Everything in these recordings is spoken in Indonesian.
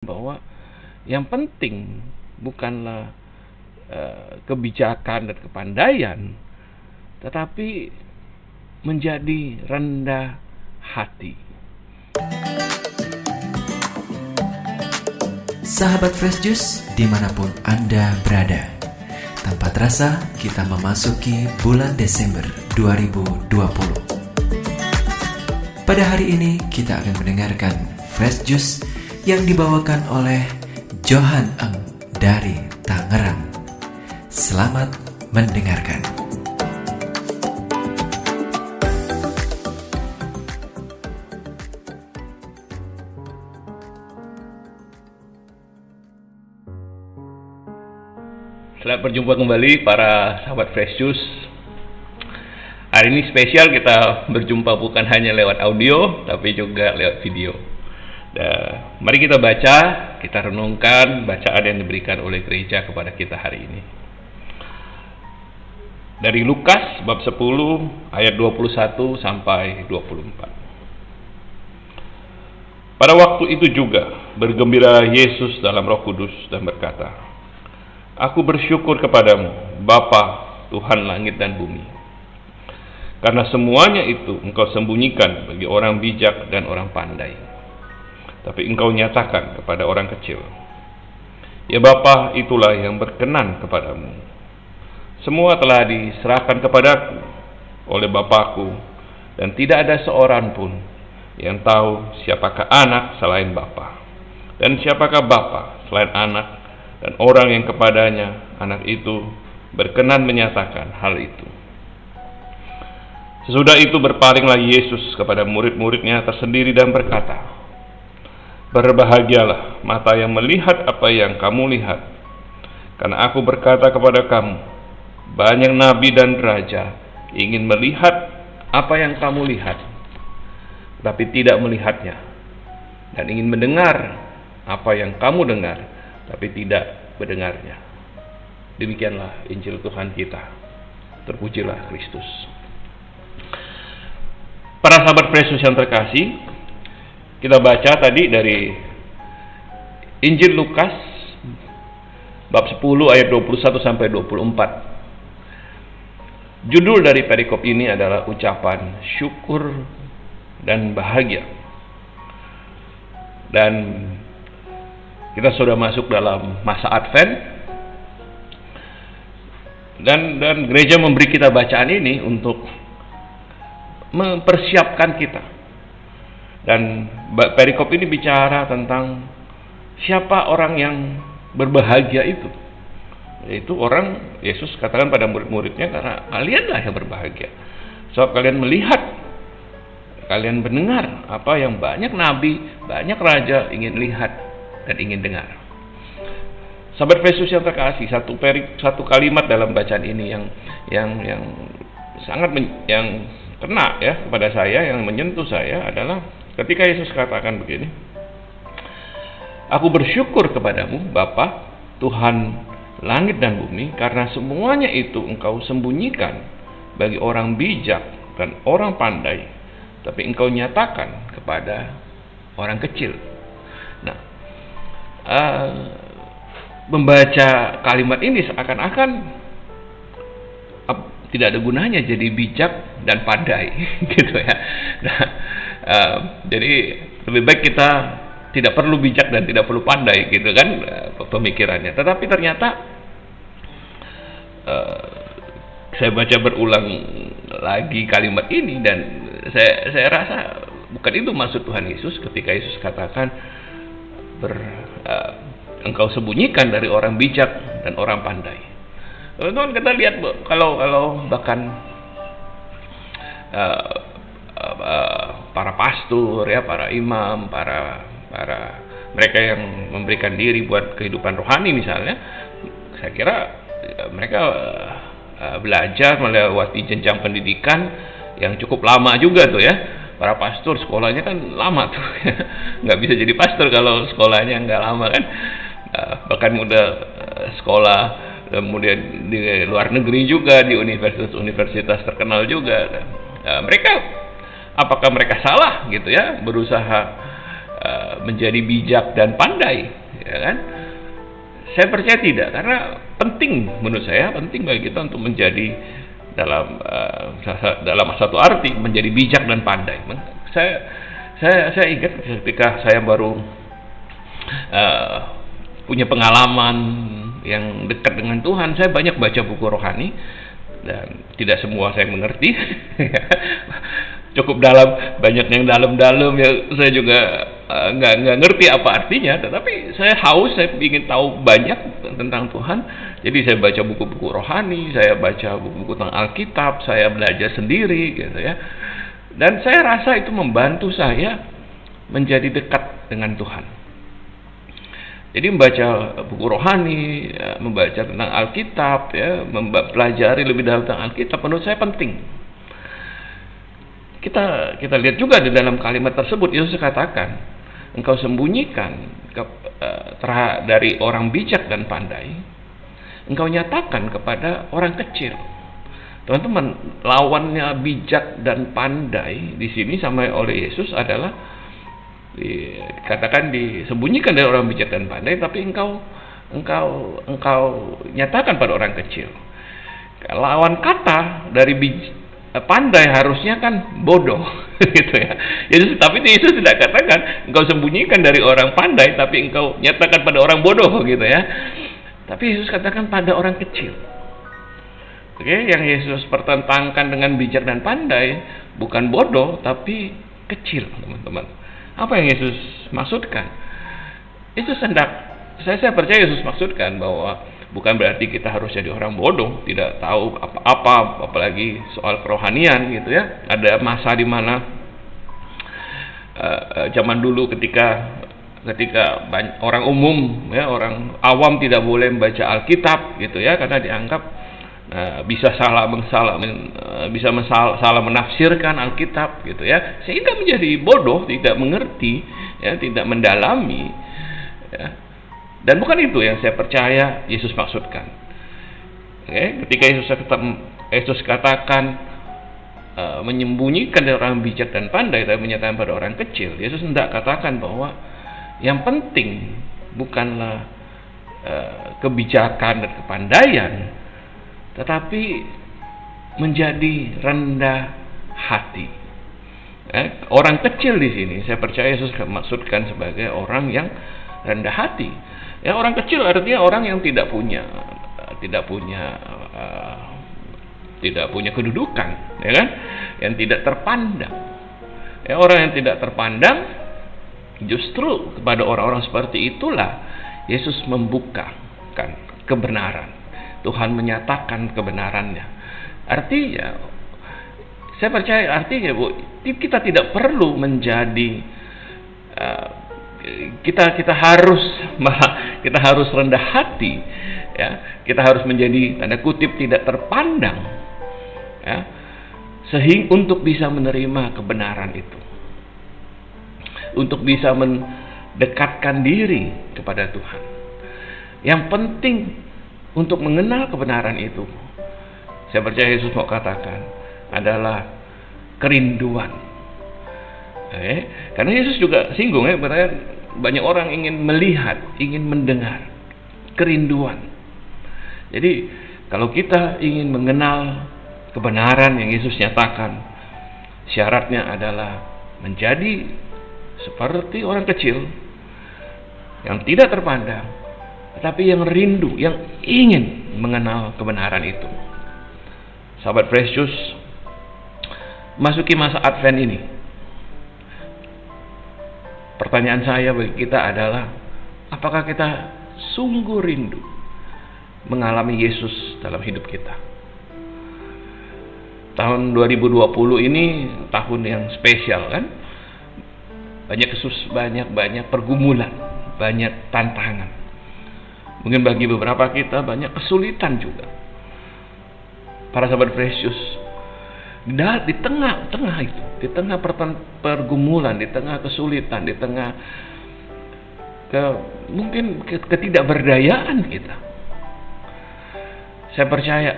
bahwa yang penting bukanlah kebijakan dan kepandaian, tetapi menjadi rendah hati. Sahabat Fresh Juice dimanapun Anda berada, tanpa terasa kita memasuki bulan Desember 2020. Pada hari ini kita akan mendengarkan Fresh Juice yang dibawakan oleh Johan Eng dari Tangerang. Selamat mendengarkan. Selamat berjumpa kembali para sahabat Fresh Juice. Hari ini spesial, kita berjumpa bukan hanya lewat audio, tapi juga lewat video. Mari kita baca, kita renungkan bacaan yang diberikan oleh gereja kepada kita hari ini. Dari Lukas bab 10 ayat 21 sampai 24. Pada waktu itu juga bergembira Yesus dalam Roh Kudus dan berkata, "Aku bersyukur kepadamu, Bapa, Tuhan langit dan bumi, karena semuanya itu Engkau sembunyikan bagi orang bijak dan orang pandai, tapi Engkau nyatakan kepada orang kecil. Ya Bapa, itulah yang berkenan kepadamu. Semua telah diserahkan kepadaku oleh Bapakku, dan tidak ada seorang pun yang tahu siapakah anak selain Bapa, dan siapakah Bapa selain anak, dan orang yang kepadanya anak itu berkenan menyatakan hal itu." Sesudah itu berpalinglah Yesus kepada murid-muridnya tersendiri dan berkata, "Berbahagialah mata yang melihat apa yang kamu lihat. Karena aku berkata kepada kamu, banyak nabi dan raja ingin melihat apa yang kamu lihat, tapi tidak melihatnya, dan ingin mendengar apa yang kamu dengar, tapi tidak mendengarnya." Demikianlah Injil Tuhan kita. Terpujilah Kristus. Para sahabat Yesus yang terkasih, kita baca tadi dari Injil Lukas bab 10 ayat 21 sampai 24. Judul dari perikop ini adalah ucapan syukur dan bahagia. Dan kita sudah masuk dalam masa Advent, dan gereja memberi kita bacaan ini untuk mempersiapkan kita. Dan perikop ini bicara tentang siapa orang yang berbahagia itu. Yaitu orang, Yesus katakan pada murid-muridnya, karena kalianlah yang berbahagia, sebab kalian melihat, kalian mendengar apa yang banyak nabi, banyak raja ingin lihat dan ingin dengar. Sahabat Yesus yang terkasih, satu kalimat dalam bacaan ini yang sangat yang kena ya kepada saya, yang menyentuh saya adalah ketika Yesus katakan begini, "Aku bersyukur kepadamu, Bapa, Tuhan langit dan bumi, karena semuanya itu Engkau sembunyikan bagi orang bijak dan orang pandai, tapi Engkau nyatakan kepada orang kecil." Nah, membaca kalimat ini seakan-akan tidak ada gunanya jadi bijak dan pandai gitu ya. Nah, jadi lebih baik kita tidak perlu bijak dan tidak perlu pandai gitu kan pemikirannya. Tetapi ternyata saya baca berulang lagi kalimat ini, dan saya rasa bukan itu maksud Tuhan Yesus ketika Yesus katakan Engkau sembunyikan dari orang bijak dan orang pandai. Teman-teman, kita lihat kalau bahkan para pastor ya, para imam, para mereka yang memberikan diri buat kehidupan rohani misalnya, saya kira mereka belajar melewati jenjang pendidikan yang cukup lama juga tuh ya. Para pastor sekolahnya kan lama tuh ya. Nggak bisa jadi pastor kalau sekolahnya nggak lama kan. Bahkan udah sekolah kemudian di luar negeri juga, di universitas-universitas terkenal juga. Mereka, apakah mereka salah gitu ya berusaha menjadi bijak dan pandai, ya kan? Saya percaya tidak, karena penting, menurut saya penting bagi kita untuk menjadi dalam satu arti menjadi bijak dan pandai. Saya ingat ketika saya baru punya pengalaman yang dekat dengan Tuhan, saya banyak baca buku rohani dan tidak semua saya mengerti. Cukup dalam, banyak yang dalam-dalam ya saya juga nggak ngerti apa artinya, tetapi saya haus, saya ingin tahu banyak tentang Tuhan. Jadi saya baca buku-buku rohani, saya baca buku-buku tentang Alkitab, saya belajar sendiri gitu ya. Dan saya rasa itu membantu saya menjadi dekat dengan Tuhan. Jadi membaca buku rohani, membaca tentang Alkitab, ya, mempelajari lebih dalam tentang Alkitab, menurut saya penting. Kita lihat juga di dalam kalimat tersebut, Yesus katakan, engkau sembunyikan dari orang bijak dan pandai, engkau nyatakan kepada orang kecil. Teman-teman, lawannya bijak dan pandai di sini sama oleh Yesus adalah dikatakan disembunyikan dari orang bijak dan pandai, tapi engkau nyatakan pada orang kecil. Lawan kata dari pandai harusnya kan bodoh, gitu ya. Tapi Yesus tidak katakan engkau sembunyikan dari orang pandai, tapi engkau nyatakan pada orang bodoh, gitu ya. Tapi Yesus katakan pada orang kecil. Oke, yang Yesus pertentangkan dengan bijak dan pandai bukan bodoh, tapi kecil, teman-teman. Apa yang Yesus maksudkan? Itu saya percaya Yesus maksudkan bahwa bukan berarti kita harus jadi orang bodoh, tidak tahu apa-apa, apalagi soal kerohanian gitu ya. Ada masa di mana zaman dulu ketika orang umum ya, orang awam tidak boleh membaca Alkitab gitu ya, karena dianggap bisa salah menafsirkan Alkitab gitu ya, sehingga menjadi bodoh, tidak mengerti ya, tidak mendalami ya. Dan bukan itu yang saya percaya Yesus maksudkan. Ketika Yesus katakan menyembunyikan dari orang bijak dan pandai tapi menyatakan pada orang kecil, Yesus hendak katakan bahwa yang penting bukanlah kebijakan dan kepandaian, tetapi menjadi rendah hati. Orang kecil di sini saya percaya Yesus maksudkan sebagai orang yang rendah hati. Ya, orang kecil artinya orang yang tidak punya kedudukan, ya kan? Yang tidak terpandang. Ya, orang yang tidak terpandang, justru kepada orang-orang seperti itulah Yesus membukakan kebenaran. Tuhan menyatakan kebenarannya. Artinya, saya percaya artinya kita tidak perlu menjadi kita harus rendah hati ya, kita harus menjadi tanda kutip tidak terpandang ya, sehingga untuk bisa menerima kebenaran itu, untuk bisa mendekatkan diri kepada Tuhan. Yang penting untuk mengenal kebenaran itu, saya percaya Yesus mau katakan adalah kerinduan. Karena Yesus juga singgung ya, banyak orang ingin melihat, ingin mendengar, kerinduan. Jadi kalau kita ingin mengenal kebenaran yang Yesus nyatakan, syaratnya adalah menjadi seperti orang kecil yang tidak terpandang, tetapi yang rindu, yang ingin mengenal kebenaran itu. Sahabat Precious, masuki masa Advent ini, pertanyaan saya bagi kita adalah, apakah kita sungguh rindu mengalami Yesus dalam hidup kita? Tahun 2020 ini tahun yang spesial kan? Banyak pergumulan, banyak tantangan. Mungkin bagi beberapa kita banyak kesulitan juga. Para sahabat Precious, di tengah itu, di tengah pergumulan, di tengah kesulitan, di tengah mungkin ketidakberdayaan kita, saya percaya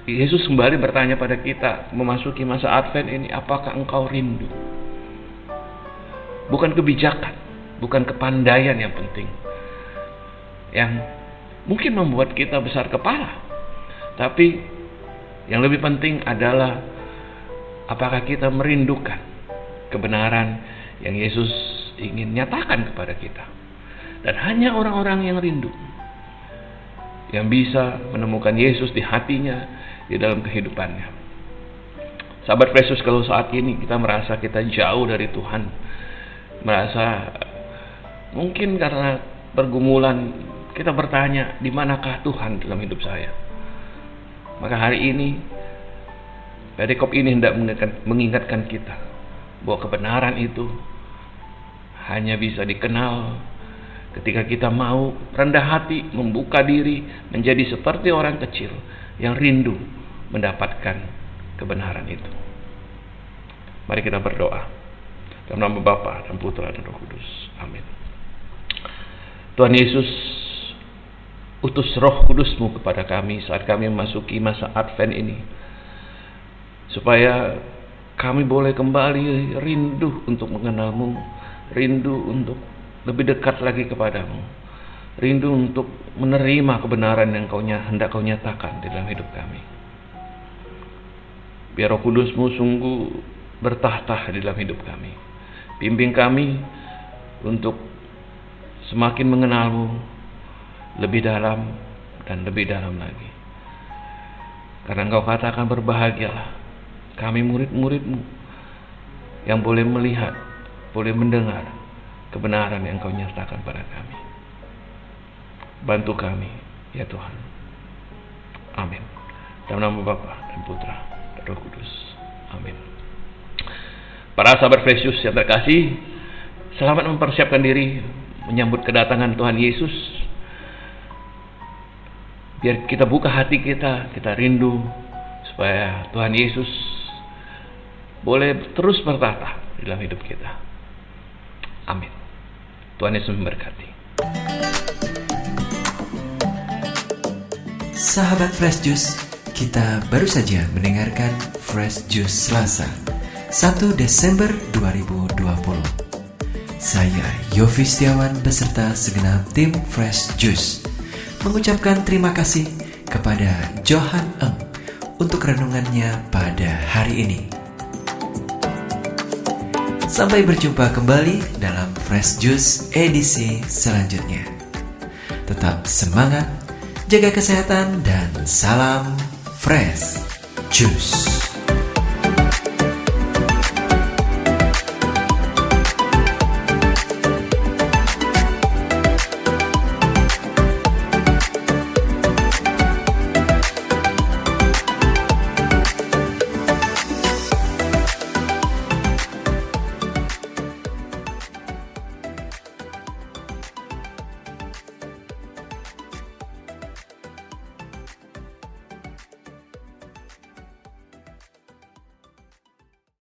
Yesus kembali bertanya pada kita memasuki masa Advent ini, apakah engkau rindu? bukan kebijakan, bukan kepandaian yang penting, yang mungkin membuat kita besar kepala. Tapi yang lebih penting adalah apakah kita merindukan kebenaran yang Yesus ingin nyatakan kepada kita. Dan hanya orang-orang yang rindu yang bisa menemukan Yesus di hatinya, di dalam kehidupannya. Sahabat Fresh Juice, kalau saat ini kita merasa kita jauh dari Tuhan, merasa mungkin karena pergumulan kita bertanya, di manakah Tuhan dalam hidup saya? Maka hari ini perikop ini hendak mengingatkan kita bahwa kebenaran itu hanya bisa dikenal ketika kita mau rendah hati, membuka diri, menjadi seperti orang kecil yang rindu mendapatkan kebenaran itu. Mari kita berdoa. Dalam nama Bapa dan Putra dan Roh Kudus. Amin. Tuhan Yesus, utus Roh Kudus-Mu kepada kami saat kami memasuki masa Advent ini, supaya kami boleh kembali rindu untuk mengenal-Mu, rindu untuk lebih dekat lagi kepadamu, rindu untuk menerima kebenaran yang hendak Kau nyatakan di dalam hidup kami. Biar Roh Kudus-Mu sungguh bertahta di dalam hidup kami. Bimbing kami untuk semakin mengenal-Mu lebih dalam dan lebih dalam lagi. Karena Engkau katakan, berbahagialah kami murid-murid-Mu yang boleh melihat, boleh mendengar kebenaran yang Kau nyatakan pada kami. Bantu kami, ya Tuhan. Amin. Dalam nama Bapa dan Putra dan Roh Kudus. Amin. Para sahabat Fresh Juice yang terkasih, selamat mempersiapkan diri menyambut kedatangan Tuhan Yesus. Biar kita buka hati kita rindu supaya Tuhan Yesus boleh terus bertata dalam hidup kita. Amin. Tuhan Yesus memberkati. Sahabat Fresh Juice, kita baru saja mendengarkan Fresh Juice Selasa 1 Desember 2020. Saya Yofi Setiawan beserta segenap tim Fresh Juice mengucapkan terima kasih kepada Johan Eng untuk renungannya pada hari ini. Sampai berjumpa kembali dalam Fresh Juice edisi selanjutnya. Tetap semangat, jaga kesehatan, dan salam Fresh Juice.